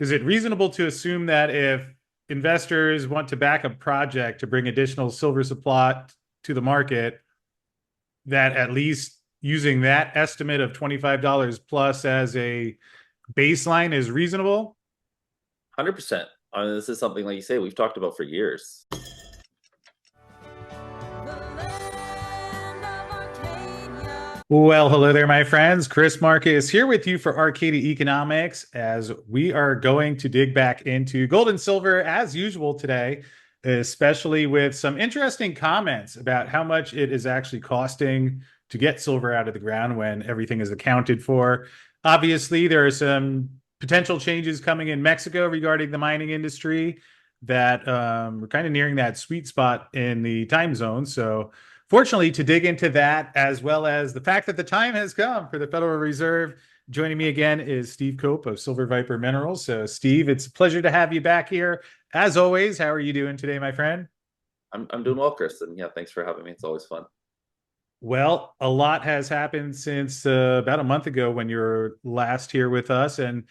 is it reasonable to assume that if investors want to back a project to bring additional silver supply to the market, that at least using that estimate of $25 plus as a baseline is reasonable? 100%. I mean, this is something, like you say, we've talked about for years. Well, hello there, my friends. Chris Marcus here with you for Arcadia Economics as we are going to dig back into gold and silver as usual today, especially with some interesting comments about how much it is actually costing to get silver out of the ground when everything is accounted for. Obviously, there are some potential changes coming in Mexico regarding the mining industry that we're kind of nearing that sweet spot in the time zone. So fortunately, to dig into that, as well as the fact that the time has come for the Federal Reserve, joining me again is Steve Cope of Silver Viper Minerals. So, Steve, it's a pleasure to have you back here. As always, how are you doing today, my friend? I'm doing well, Chris, and yeah, thanks for having me. It's always fun. Well, a lot has happened since about a month ago when you were last here with us. And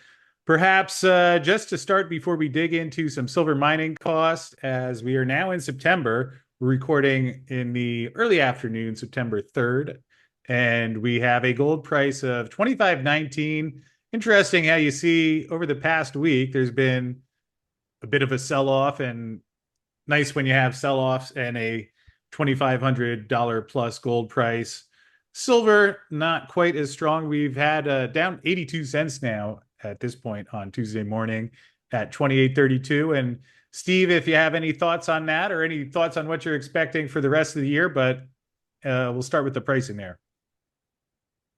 perhaps just to start, before we dig into some silver mining costs, as we are now in September, we're recording in the early afternoon, September 3rd, and we have a gold price of 25.19. Interesting how you see over the past week, there's been a bit of a sell-off, and nice when you have sell-offs and a $2,500 plus gold price. Silver, not quite as strong. We've had down 82 cents now at this point on Tuesday morning at 28.32. And Steve, if you have any thoughts on that or any thoughts on what you're expecting for the rest of the year, but we'll start with the pricing there.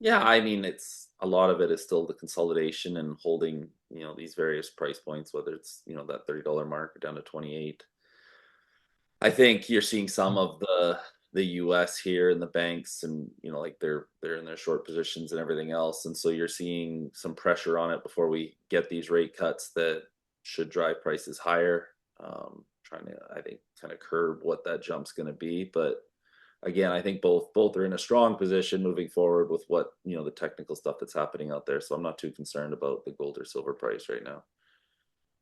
Yeah, I mean, it's a lot of it is still the consolidation and holding, these various price points, whether it's, that $30 mark or down to 28. I think you're seeing some of the US here in the banks, and like they're in their short positions and everything else, and so you're seeing some pressure on it before we get these rate cuts that should drive prices higher. Trying to, I think, kind of curb what that jump's going to be, but again, I think both are in a strong position moving forward with what the technical stuff that's happening out there. So I'm not too concerned about the gold or silver price right now.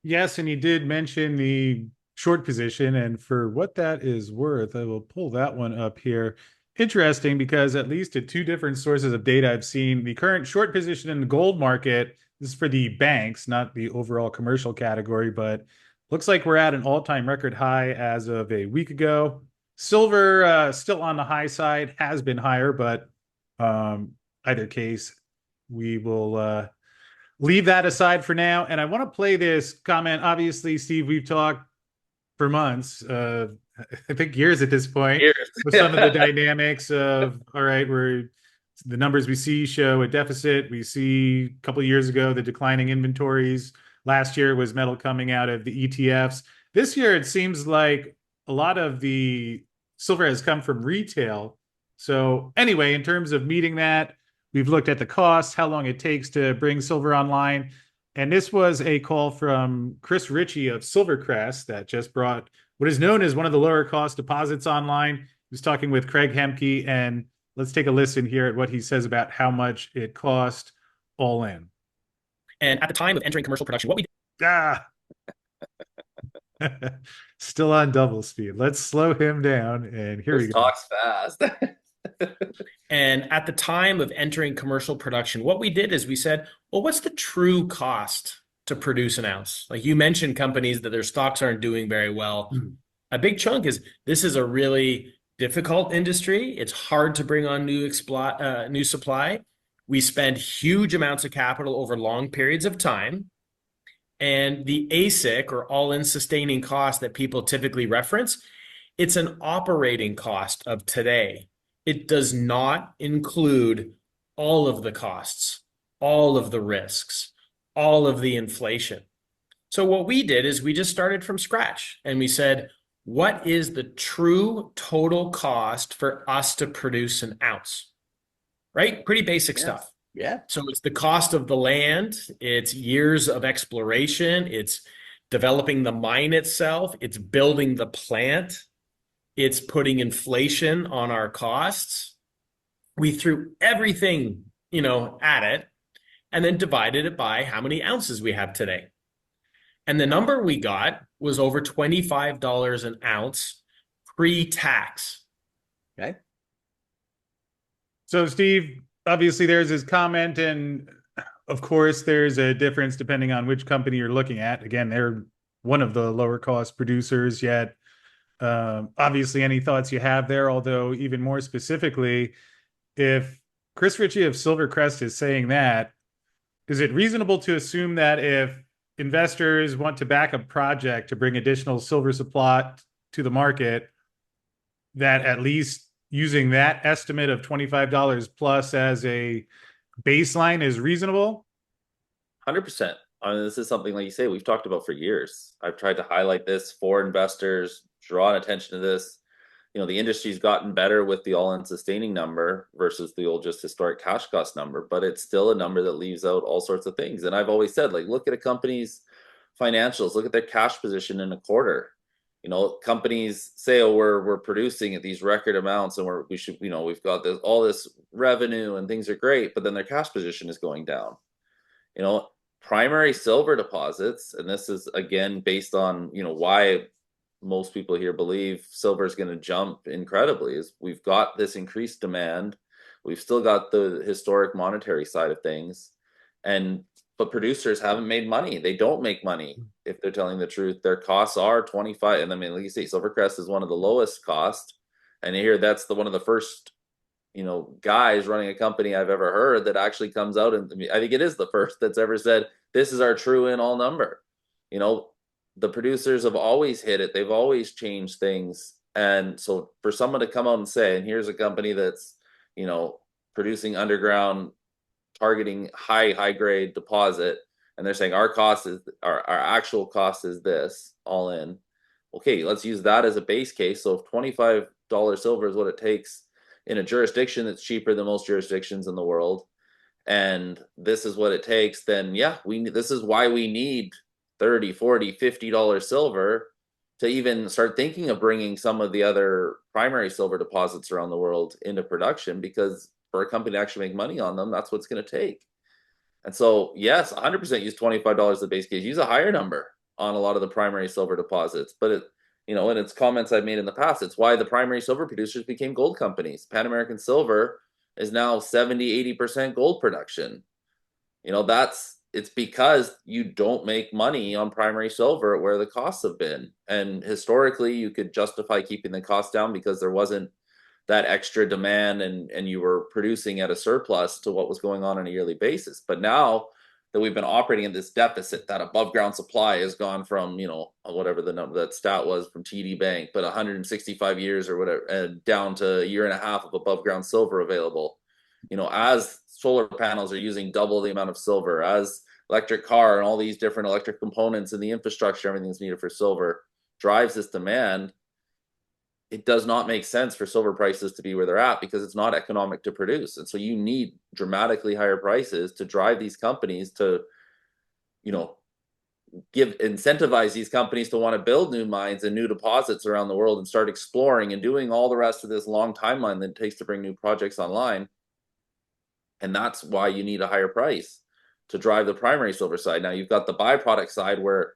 Yes, and you did mention the short position, and for what that is worth, I will pull that one up here. Interesting, because at least at two different sources of data I've seen, the current short position in the gold market, this is for the banks, not the overall commercial category, but looks like we're at an all-time record high as of a week ago. Silver still on the high side, has been higher, but either case, we will leave that aside for now. And I want to play this comment. Obviously, Steve, we've talked for months, I think years at this point, Years. with some of the dynamics of, all right, the numbers we see show a deficit. We see a couple of years ago the declining inventories. Last year was metal coming out of the ETFs. This year, it seems like a lot of the silver has come from retail. So anyway, in terms of meeting that, we've looked at the cost, how long it takes to bring silver online. And this was a call from Chris Ritchie of Silvercrest that just brought what is known as one of the lower cost deposits online. He was talking with Craig Hemke, and let's take a listen here at what he says about how much it cost all in. And at the time of entering commercial production, what we Still on double speed. Let's slow him down, and here we go. Talks fast. And at the time of entering commercial production, what we did is we said, well, what's the true cost to produce an ounce? Like you mentioned, companies that their stocks aren't doing very well. A big chunk is this is a really difficult industry. It's hard to bring on new supply. We spend huge amounts of capital over long periods of time. And the AISC, or all-in sustaining cost that people typically reference, it's an operating cost of today. It does not include all of the costs, all of the risks, all of the inflation. So what we did is we just started from scratch and we said, what is the true total cost for us to produce an ounce? Right? Pretty basic stuff. Yeah. So it's the cost of the land, it's years of exploration, it's developing the mine itself, it's building the plant, it's putting inflation on our costs. We threw everything, at it and then divided it by how many ounces we have today. And the number we got was over $25 an ounce pre-tax. Okay. So, Steve, obviously there's his comment, and of course, there's a difference depending on which company you're looking at. Again, they're one of the lower cost producers, yet obviously any thoughts you have there, although even more specifically, if Chris Ritchie of Silvercrest is saying that, is it reasonable to assume that if investors want to back a project to bring additional silver supply to the market, that at least using that estimate of $25 plus as a baseline is reasonable? 100%. I mean, this is something, like you say, we've talked about for years. I've tried to highlight this for investors, draw attention to this. The industry's gotten better with the all-in sustaining number versus the old just historic cash cost number, but it's still a number that leaves out all sorts of things. And I've always said, like, look at a company's financials, look at their cash position in a quarter. Companies say, oh, we're producing at these record amounts, and we've got all this revenue and things are great, but then their cash position is going down. Primary silver deposits, and this is again based on why most people here believe silver is going to jump incredibly, is we've got this increased demand, we've still got the historic monetary side of things, but producers haven't made money. They don't make money if they're telling the truth. Their costs are 25, and I mean, like you say, Silvercrest is one of the lowest cost, and here that's one of the first guys running a company I've ever heard that actually comes out, and I think it is the first that's ever said this is our true in all number. The producers have always hit it. They've always changed things. And so for someone to come out and say, and here's a company that's producing underground, targeting high grade deposit, and they're saying our actual cost is this all in. Okay, let's use that as a base case. So if $25 silver is what it takes in a jurisdiction that's cheaper than most jurisdictions in the world, and this is what it takes, then yeah, this is why we need $30, $40, $50 silver to even start thinking of bringing some of the other primary silver deposits around the world into production, because for a company to actually make money on them, that's what it's going to take. And so yes, 100% use $25 the base case, use a higher number on a lot of the primary silver deposits. But in its comments I've made in the past, it's why the primary silver producers became gold companies. Pan American Silver is now 70-80% gold production. It's because you don't make money on primary silver where the costs have been. And historically, you could justify keeping the cost down because there wasn't that extra demand, and you were producing at a surplus to what was going on a yearly basis. But now that we've been operating in this deficit, that above ground supply has gone from, whatever the number, that stat was from TD Bank, but 165 years or whatever, and down to a year and a half of above ground silver available. As solar panels are using double the amount of silver, as electric car and all these different electric components and the infrastructure, everything's needed for silver, drives this demand. It does not make sense for silver prices to be where they're at because it's not economic to produce. And so you need dramatically higher prices to drive these companies to, incentivize these companies to want to build new mines and new deposits around the world and start exploring and doing all the rest of this long timeline that it takes to bring new projects online. And that's why you need a higher price to drive the primary silver side. Now you've got the byproduct side where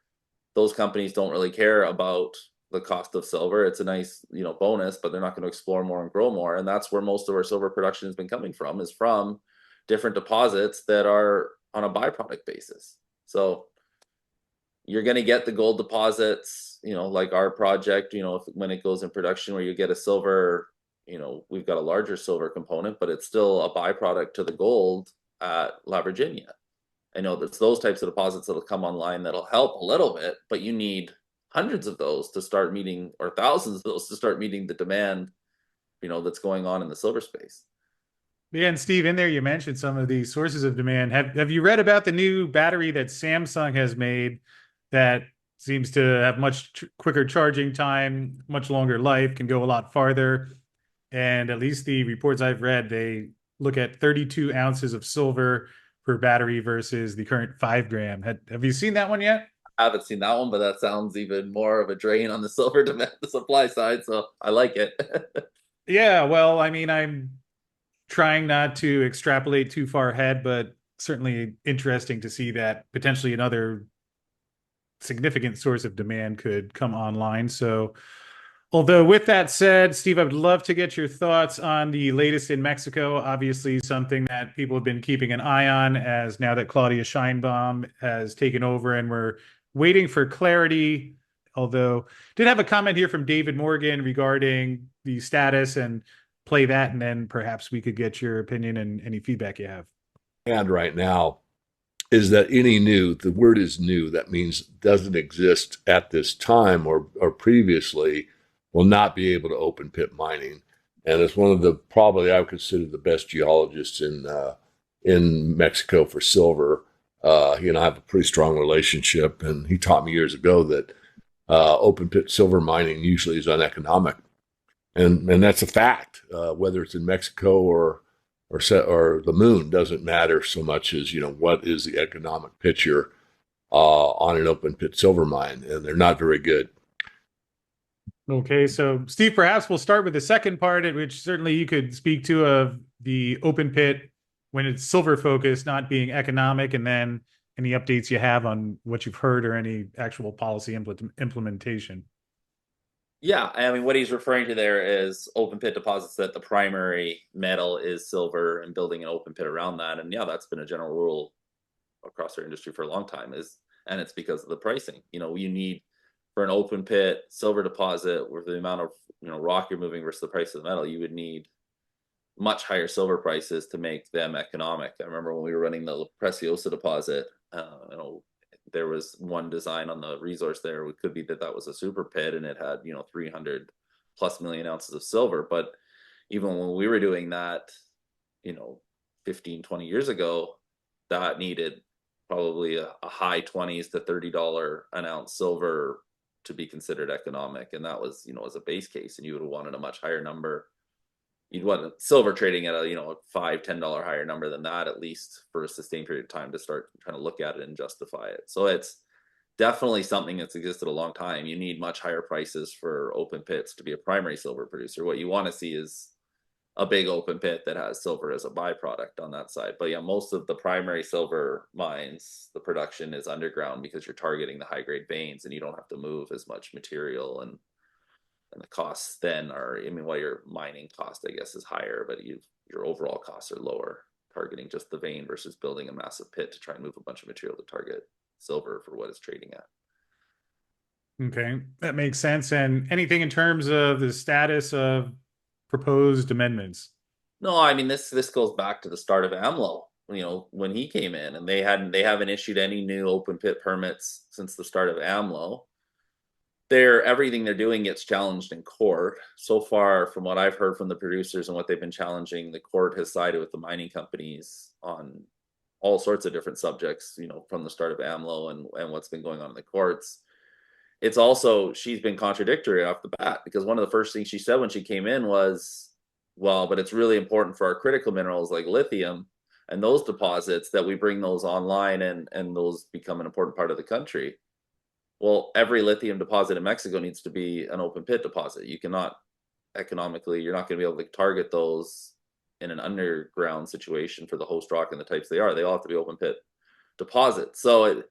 those companies don't really care about the cost of silver. It's a nice, bonus, but they're not going to explore more and grow more. And that's where most of our silver production has been coming from, is from different deposits that are on a byproduct basis. So you're going to get the gold deposits, like our project, when it goes in production, where you get a silver, we've got a larger silver component, but it's still a byproduct to the gold at La Virginia. I know that's those types of deposits that'll come online that'll help a little bit, but you need hundreds of those to start meeting, or thousands of those to start meeting the demand, that's going on in the silver space. Yeah, and Steve, in there you mentioned some of these sources of demand. Have you read about the new battery that Samsung has made that seems to have much quicker charging time, much longer life, can go a lot farther? And at least the reports I've read, they look at 32 ounces of silver per battery versus the current 5 gram. Have you seen that one yet? I haven't seen that one, but that sounds even more of a drain on the silver demand, the supply side. So I like it. Yeah, well, I mean, I'm trying not to extrapolate too far ahead, but certainly interesting to see that potentially another significant source of demand could come online. So, although with that said, Steve, I would love to get your thoughts on the latest in Mexico. Obviously, something that people have been keeping an eye on, as now that Claudia Sheinbaum has taken over and we're waiting for clarity. Although, did have a comment here from David Morgan regarding the status, and play that, and then perhaps we could get your opinion and any feedback you have. And right now is that any new, the word is new, that means doesn't exist at this time or previously, will not be able to open pit mining. And it's one of the, probably I would consider the best geologists in Mexico for silver. I have a pretty strong relationship, and he taught me years ago that open pit silver mining usually is uneconomic. And that's a fact, whether it's in Mexico or the moon, doesn't matter so much as, what is the economic picture on an open pit silver mine, and they're not very good. Okay, so Steve, perhaps we'll start with the second part, at which certainly you could speak to, of the open pit when it's silver focused not being economic, and then any updates you have on what you've heard or any actual policy implementation. Yeah, I mean, what he's referring to there is open pit deposits that the primary metal is silver, and building an open pit around that. And yeah, that's been a general rule across our industry for a long time, and it's because of the pricing. You need, for an open pit silver deposit, with the amount of rock you're moving versus the price of the metal, you would need much higher silver prices to make them economic. I remember when we were running the La Preciosa deposit, there was one design on the resource there. It could be that was a super pit, and it had 300 plus million ounces of silver. But even when we were doing that 15, 20 years ago, that needed probably a high 20s to $30 an ounce silver to be considered economic. And that was as a base case, and you would have wanted a much higher number. You'd want silver trading at a $5-10 higher number than that, at least for a sustained period of time, to start trying to look at it and justify it. So it's definitely something that's existed a long time. You need much higher prices for open pits to be a primary silver producer. What you want to see is a big open pit that has silver as a byproduct on that side. But yeah, most of the primary silver mines, the production is underground, because you're targeting the high grade veins, and you don't have to move as much material, and the costs then are, while your mining cost, I guess, is higher, but your overall costs are lower, targeting just the vein versus building a massive pit to try and move a bunch of material to target silver for what it's trading at. Okay, that makes sense. And anything in terms of the status of proposed amendments? No, I mean, this goes back to the start of AMLO, when he came in, and they haven't issued any new open pit permits since the start of AMLO. Everything they're doing gets challenged in court. So far, from what I've heard from the producers and what they've been challenging, the court has sided with the mining companies on all sorts of different subjects, from the start of AMLO and what's been going on in the courts. It's also, she's been contradictory off the bat, because one of the first things she said when she came in was, well, but it's really important for our critical minerals like lithium and those deposits that we bring those online, and those become an important part of the country. Well, every lithium deposit in Mexico needs to be an open pit deposit. You cannot economically, you're not going to be able to target those in an underground situation for the host rock and the types they are. They all have to be open pit deposits. So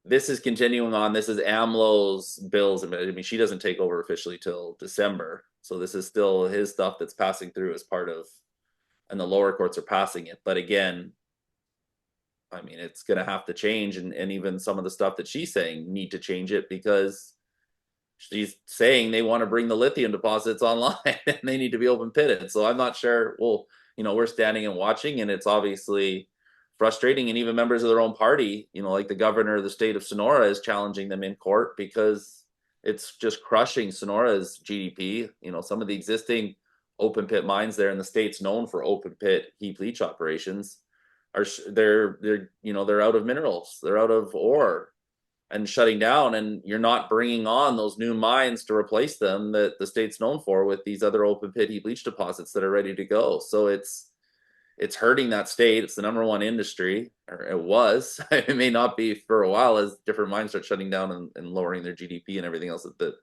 this is continuing on. This is AMLO's bills. I mean, she doesn't take over officially till December. So this is still his stuff that's passing through as part of, and the lower courts are passing it. But again, I mean, it's going to have to change, and even some of the stuff that she's saying need to change it, because she's saying they want to bring the lithium deposits online and they need to be open pitted. So I'm not sure. Well, we're standing and watching, and it's obviously frustrating. And even members of their own party, like the governor of the state of Sonora, is challenging them in court, because it's just crushing Sonora's GDP. Some of the existing open pit mines there in the state's known for open pit heap leach operations. They're out of minerals, they're out of ore, and shutting down, and you're not bringing on those new mines to replace them that the state's known for, with these other open pit heap leach deposits that are ready to go. So it's hurting that state. It's the #1 industry, or it was. It may not be for a while, as different mines start shutting down and lowering their GDP and everything else that the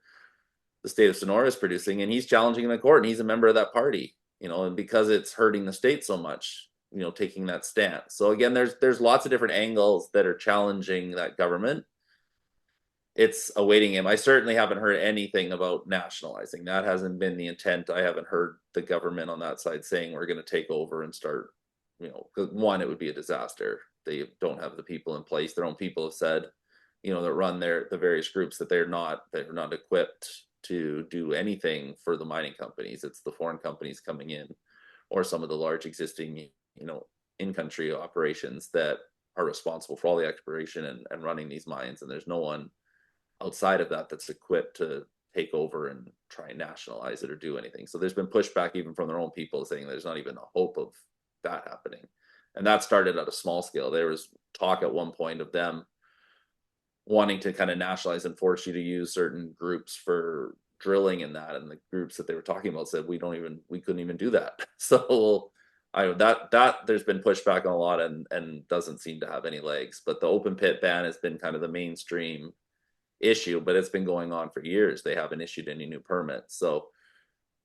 state of Sonora is producing. And he's challenging in the court, and he's a member of that party, and because it's hurting the state so much, taking that stance. So again, there's lots of different angles that are challenging that government. it's a waiting game. I certainly haven't heard anything about nationalizing. That hasn't been the intent. I haven't heard the government on that side saying we're going to take over and start, you know, 'cause one, it would be a disaster. They don't have the people in place. Their own people have said, you know, that run the various groups, that they're not equipped to do anything for the mining companies. It's the foreign companies coming in, or some of the large existing, you know, in-country operations that are responsible for all the exploration and running these mines. And there's no one outside of that that's equipped to take over and try and nationalize it or do anything. So there's been pushback even from their own people saying there's not even a hope of that happening. And that started at a small scale. There was talk at one point of them wanting to kind of nationalize and force you to use certain groups for drilling in that, and the groups that they were talking about said we couldn't even do that. So that there's been pushback on a lot, and doesn't seem to have any legs. But the open pit ban has been kind of the mainstream issue, but it's been going on for years. They haven't issued any new permits, so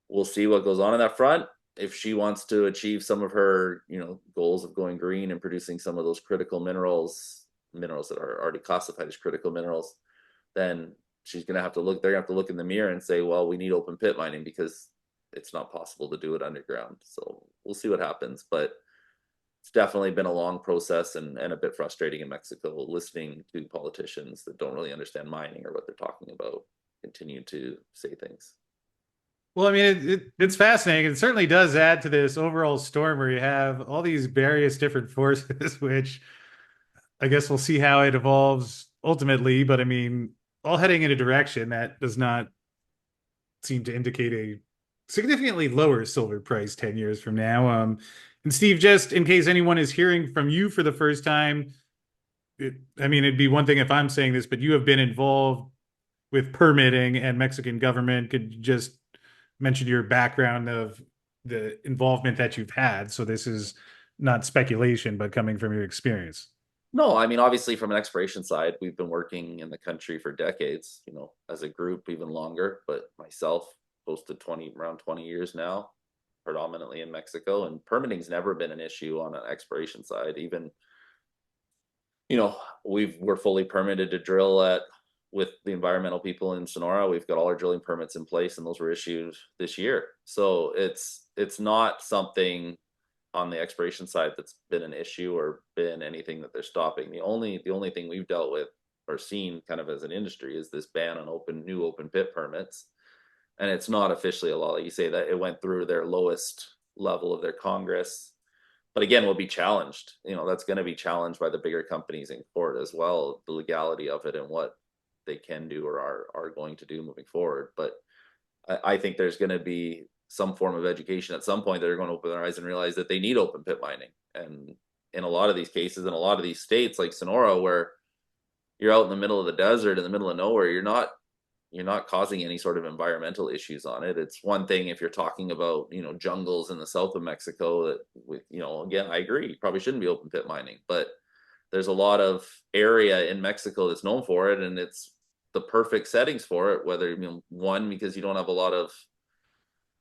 we'll see what goes on that front. If she wants to achieve some of her, you know, goals of going green and producing some of those critical minerals that are already classified as critical minerals, then she's going to have to look. They're going to have to look in the mirror and say, well, we need open pit mining because it's not possible to do it underground. So we'll see what happens, but it's definitely been a long process and a bit frustrating in Mexico, listening to politicians that don't really understand mining or what they're talking about continue to say things. Well, I mean, it's fascinating. It certainly does add to this overall storm where you have all these various different forces, which I guess we'll see how it evolves ultimately. But I mean, all heading in a direction that does not seem to indicate a significantly lower silver price 10 years from now. And Steve, just in case anyone is hearing from you for the first time, I mean, it'd be one thing if I'm saying this, but you have been involved with permitting and Mexican government. Could you just mention your background of the involvement that you've had? So this is not speculation, but coming from your experience. No, I mean, obviously from an exploration side, we've been working in the country for decades, you know, as a group, even longer, but myself, close to around 20 years now, predominantly in Mexico. And permitting's never been an issue on an exploration side. Even, you know, we're fully permitted to drill with the environmental people in Sonora. We've got all our drilling permits in place, and those were issued this year. So it's not something on the exploration side that's been an issue or been anything that they're stopping. The only thing we've dealt with or seen kind of as an industry is this ban on new open pit permits. And it's not officially a law. Like you say, that it went through their lowest level of their Congress, but again, will be challenged. You know, that's going to be challenged by the bigger companies in court as well, the legality of it and what they can do or are going to do moving forward. But I think there's going to be some form of education at some point. They're going to open their eyes and realize that they need open pit mining. And in a lot of these cases, in a lot of these states like Sonora, where you're out in the middle of the desert, in the middle of nowhere, you're not causing any sort of environmental issues on it. It's one thing if you're talking about, you know, jungles in the south of Mexico that, you know, again, I agree, probably shouldn't be open pit mining, but there's a lot of area in Mexico that's known for it, and it's the perfect settings for it. Whether, you know, one, because you don't have a lot of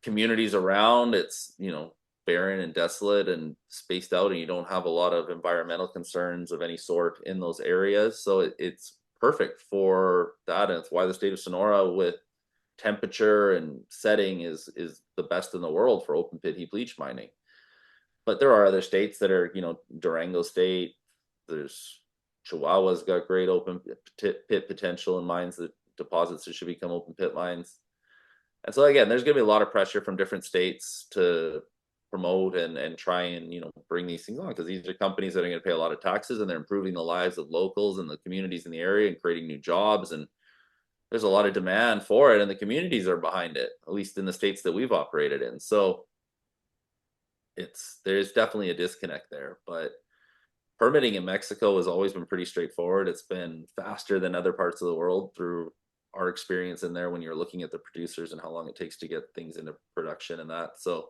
communities around, it's, you know, barren and desolate and spaced out, and you don't have a lot of environmental concerns of any sort in those areas. So it's perfect for that, and it's why the state of Sonora, with temperature and setting, is the best in the world for open pit heap leach mining. But there are other states that are, you know, Durango State, there's Chihuahua's got great open pit potential in mines, that deposits that should become open pit mines. And so again, there's going to be a lot of pressure from different states to promote and try and, you know, bring these things on, because these are companies that are going to pay a lot of taxes, and they're improving the lives of locals and the communities in the area and creating new jobs. And there's a lot of demand for it, and the communities are behind it, at least in the states that we've operated in. So there's definitely a disconnect there. But permitting in Mexico has always been pretty straightforward. It's been faster than other parts of the world through our experience in there, when you're looking at the producers and how long it takes to get things into production and that. So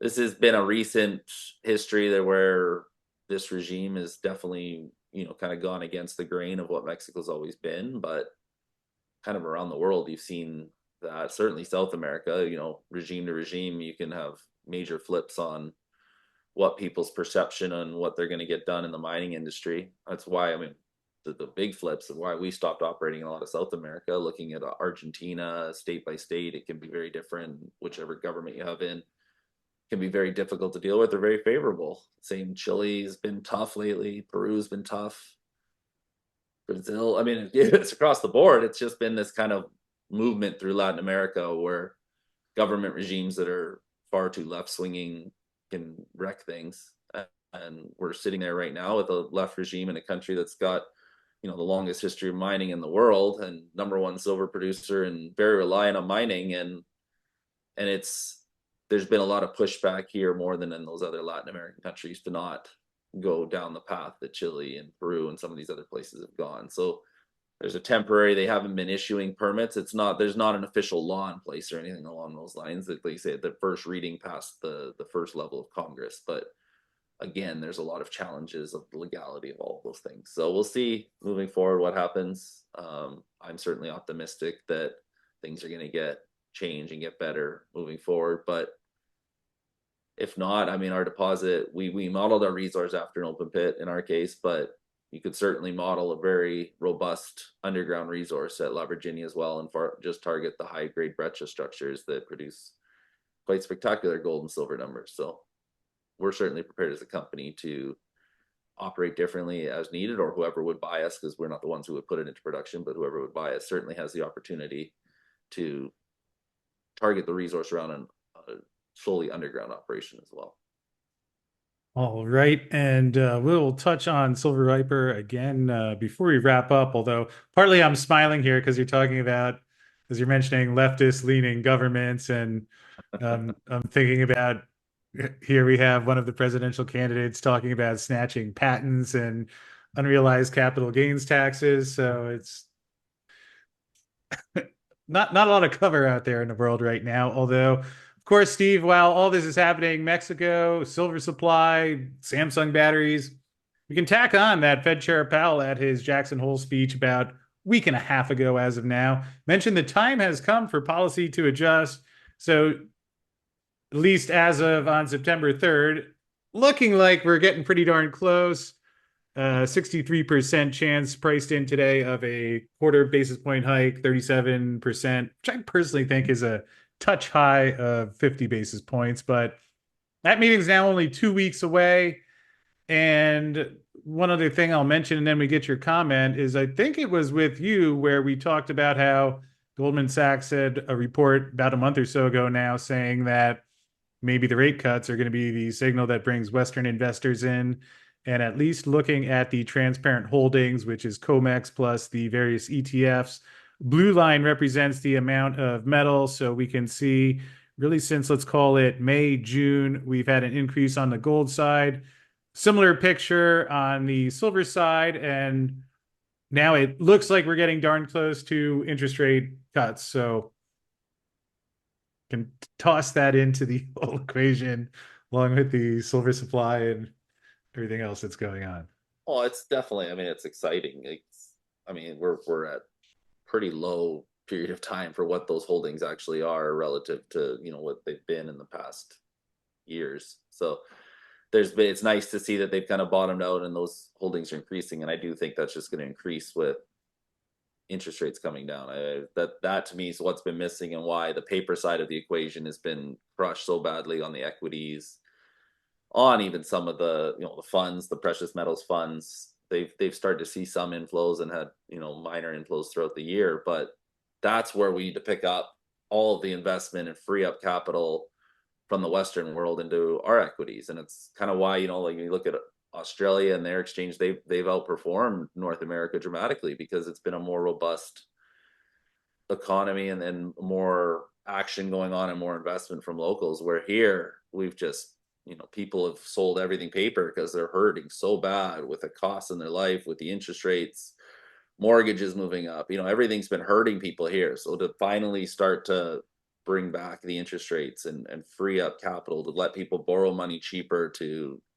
this has been a recent history there where this regime is definitely, you know, kind of gone against the grain of what Mexico's always been. But kind of around the world, you've seen that, certainly South America, you know, regime to regime, you can have major flips on what people's perception and what they're going to get done in the mining industry. That's why, I mean, the big flips of why we stopped operating in a lot of South America. Looking at Argentina, state by state, it can be very different. Whichever government you have in can be very difficult to deal with. They're very favorable. Same, Chile's been tough lately. Peru's been tough. Brazil. I mean, it's across the board. It's just been this kind of movement through Latin America where government regimes that are far too left swinging can wreck things. And we're sitting there right now with a left regime in a country that's got, you know, the longest history of mining in the world and #1 silver producer and very reliant on mining. And there's been a lot of pushback here more than in those other Latin American countries to not go down the path that Chile and Peru and some of these other places have gone. So there's a temporary, they haven't been issuing permits. There's not an official law in place or anything along those lines. Like they say, the first reading passed the first level of Congress. But again, there's a lot of challenges of the legality of all of those things. So we'll see moving forward what happens. I'm certainly optimistic that things are going to get change and get better moving forward. But if not, I mean, our deposit, we modeled our resource after an open pit in our case, but you could certainly model a very robust underground resource at La Virginia as well, and just target the high grade breccia structures that produce quite spectacular gold and silver numbers. So we're certainly prepared as a company to operate differently as needed, or whoever would buy us, because we're not the ones who would put it into production, but whoever would buy us certainly has the opportunity to target the resource around a solely underground operation as well. All right, and we'll touch on Silver Viper again before we wrap up. Although partly I'm smiling here because you're talking about, as you're mentioning, leftist-leaning governments, and I'm thinking about, here we have one of the presidential candidates talking about snatching patents and unrealized capital gains taxes. So it's not a lot of cover out there in the world right now. Although, of course, Steve, while all this is happening, Mexico, silver supply, Samsung batteries, we can tack on that Fed Chair Powell at his Jackson Hole speech about a week and a half ago, as of now, mentioned the time has come for policy to adjust. So at least as of on September 3rd, looking like we're getting pretty darn close. 63% chance priced in today of a quarter basis point hike, 37%, which I personally think is a touch high of 50 basis points. But that meeting is now only 2 weeks away. And one other thing I'll mention, and then we get your comment, is I think it was with you where we talked about how Goldman Sachs had a report about a month or so ago now saying that maybe the rate cuts are going to be the signal that brings Western investors in. And at least looking at the transparent holdings, which is COMEX plus the various ETFs, blue line represents the amount of metal. So we can see really since, let's call it May, June, we've had an increase on the gold side. Similar picture on the silver side. And now it looks like we're getting darn close to interest rate cuts. So can toss that into the whole equation along with the silver supply and everything else that's going on. Well, it's definitely, I mean, it's exciting. I mean, we're at pretty low period of time for what those holdings actually are relative to, you know, what they've been in the past years. So it's nice to see that they've kind of bottomed out and those holdings are increasing. And I do think that's just going to increase with interest rates coming down. That to me is what's been missing, and why the paper side of the equation has been crushed so badly on the equities, on even some of the, you know, the funds, the precious metals funds. They've started to see some inflows and had, you know, minor inflows throughout the year, but that's where we need to pick up all of the investment and free up capital from the Western world into our equities. And it's kind of why, you know, like you look at Australia and their exchange, they've outperformed North America dramatically, because it's been a more robust economy and more action going on and more investment from locals. Where here we've just, you know, people have sold everything paper because they're hurting so bad with the costs in their life, with the interest rates, mortgages moving up. You know, everything's been hurting people here. So to finally start to bring back the interest rates and free up capital to let people borrow money cheaper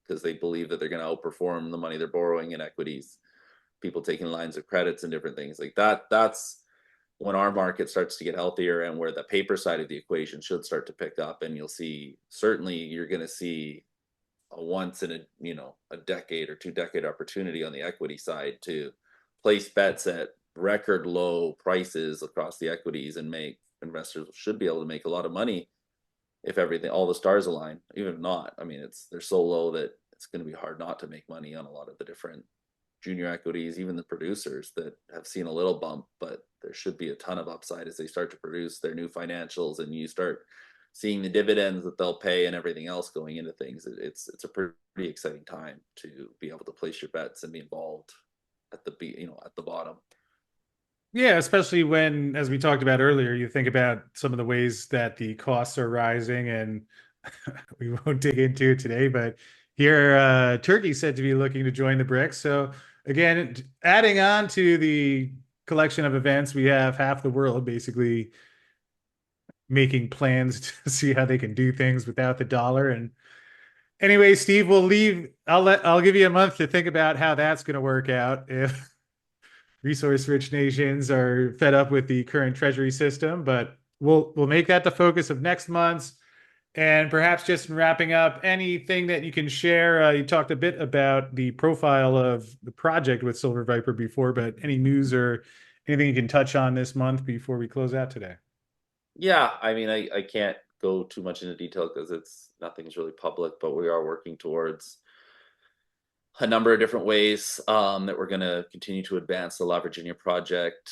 because they believe that they're going to outperform the money they're borrowing in equities, people taking lines of credits and different things like that. That's when our market starts to get healthier, and where the paper side of the equation should start to pick up. And you'll see, certainly you're going to see a once in a, you know, a decade or 2 decade opportunity on the equity side to place bets at record low prices across the equities and make investors should be able to make a lot of money if everything, all the stars align. Even if not, I mean, they're so low that it's going to be hard not to make money on a lot of the different junior equities, even the producers that have seen a little bump, but there should be a ton of upside as they start to produce their new financials and you start seeing the dividends that they'll pay and everything else going into things. It's a pretty exciting time to be able to place your bets and be involved at the bottom. Yeah, especially when, as we talked about earlier, you think about some of the ways that the costs are rising, and we won't dig into it today, but here, Turkey's said to be looking to join the BRICS. So again, adding on to the collection of events, we have half the world basically making plans to see how they can do things without the dollar. And anyway, Steve, I'll give you a month to think about how that's going to work out if resource-rich nations are fed up with the current treasury system, but we'll make that the focus of next month's. And perhaps just in wrapping up, anything that you can share. You talked a bit about the profile of the project with Silver Viper before, but any news or anything you can touch on this month before we close out today? Yeah, I mean, I can't go too much into detail because nothing's really public, but we are working towards a number of different ways that we're going to continue to advance the La Virginia project,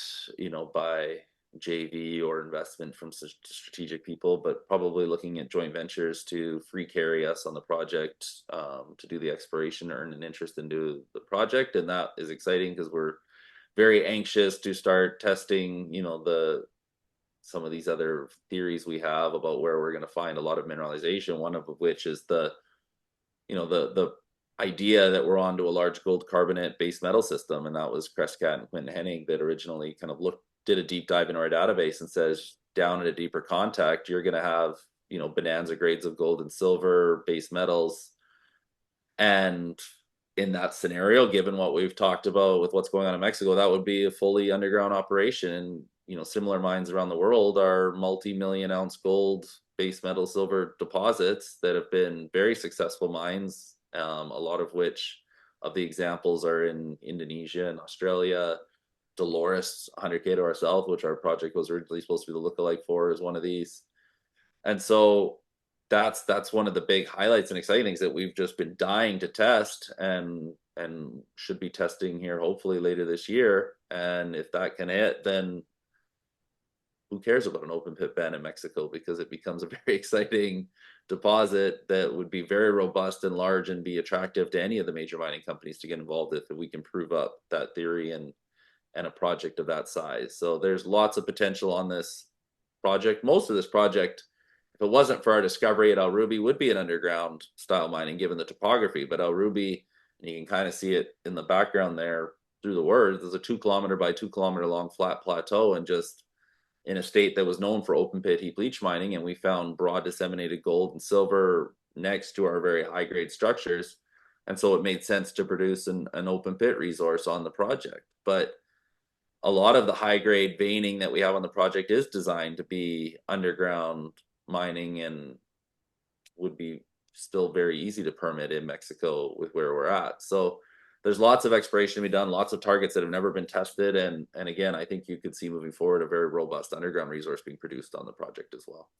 by JV or investment from strategic people, but probably looking at joint ventures to free carry us on the project, to do the exploration, earn an interest into the project. And that is exciting because we're very anxious to start testing, some of these other theories we have about where we're going to find a lot of mineralization. One of which is the idea that we're onto a large gold carbonate base metal system, and that was Crescat and Quinton Hennig that originally kind of did a deep dive into our database and says down at a deeper contact you're going to have bonanza grades of gold and silver base metals. And in that scenario, given what we've talked about with what's going on in Mexico, that would be a fully underground operation. And similar mines around the world are multi-million ounce gold base metal silver deposits that have been very successful mines, a lot of which of the examples are in Indonesia and Australia. Dolores 100K to our south, which our project was originally supposed to be the lookalike for, is one of these. And so that's one of the big highlights and exciting things that we've just been dying to test and should be testing here hopefully later this year. And if that can hit, then who cares about an open pit ban in Mexico, because it becomes a very exciting deposit that would be very robust and large and be attractive to any of the major mining companies to get involved with if we can prove up that theory and a project of that size. So there's lots of potential on this project. Most of this project, if it wasn't for our discovery at El Ruby, would be an underground style mining given the topography. But El Ruby, and you can kind of see it in the background there through the words, there's a 2 kilometer by 2 kilometer long flat plateau, and just in a state that was known for open pit heap leach mining, and we found broad disseminated gold and silver next to our very high grade structures. And so it made sense to produce an open pit resource on the project. But a lot of the high grade veining that we have on the project is designed to be underground mining and would be still very easy to permit in Mexico with where we're at. So there's lots of exploration to be done, lots of targets that have never been tested. And again, I think you could see moving forward a very robust underground resource being produced on the project as well.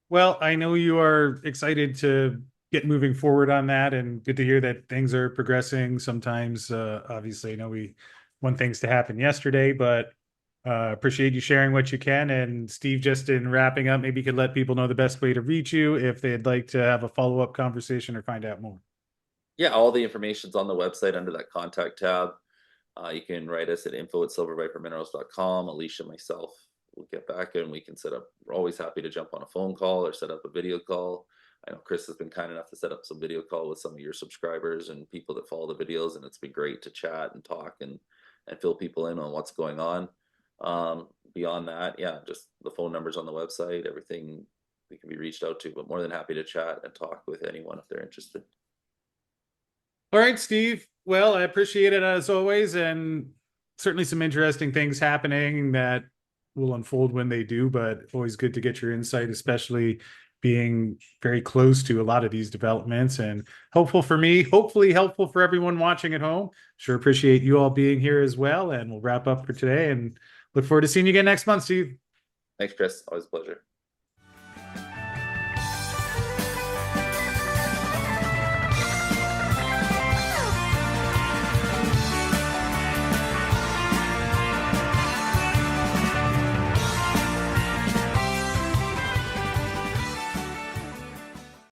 Well, I know you are excited to get moving forward on that, and good to hear that things are progressing. Sometimes, obviously, I know we want things to happen yesterday, but appreciate you sharing what you can. And Steve, just in wrapping up, maybe you could let people know the best way to reach you if they'd like to have a follow-up conversation or find out more. Yeah, all the information's on the website under that contact tab. You can write us at info@silverviperminerals.com. Alicia, myself, will get back and we can set up. We're always happy to jump on a phone call or set up a video call. I know Chris has been kind enough to set up some video call with some of your subscribers and people that follow the videos, and it's been great to chat and talk and fill people in on what's going on. Beyond that, yeah, just the phone numbers on the website, everything we can be reached out to, but more than happy to chat and talk with anyone if they're interested. All right, Steve. Well, I appreciate it as always, and certainly some interesting things happening that will unfold when they do, but always good to get your insight, especially being very close to a lot of these developments and helpful for me, hopefully helpful for everyone watching at home. Sure appreciate you all being here as well. And we'll wrap up for today and look forward to seeing you again next month, Steve. Thanks, Chris. Always a pleasure.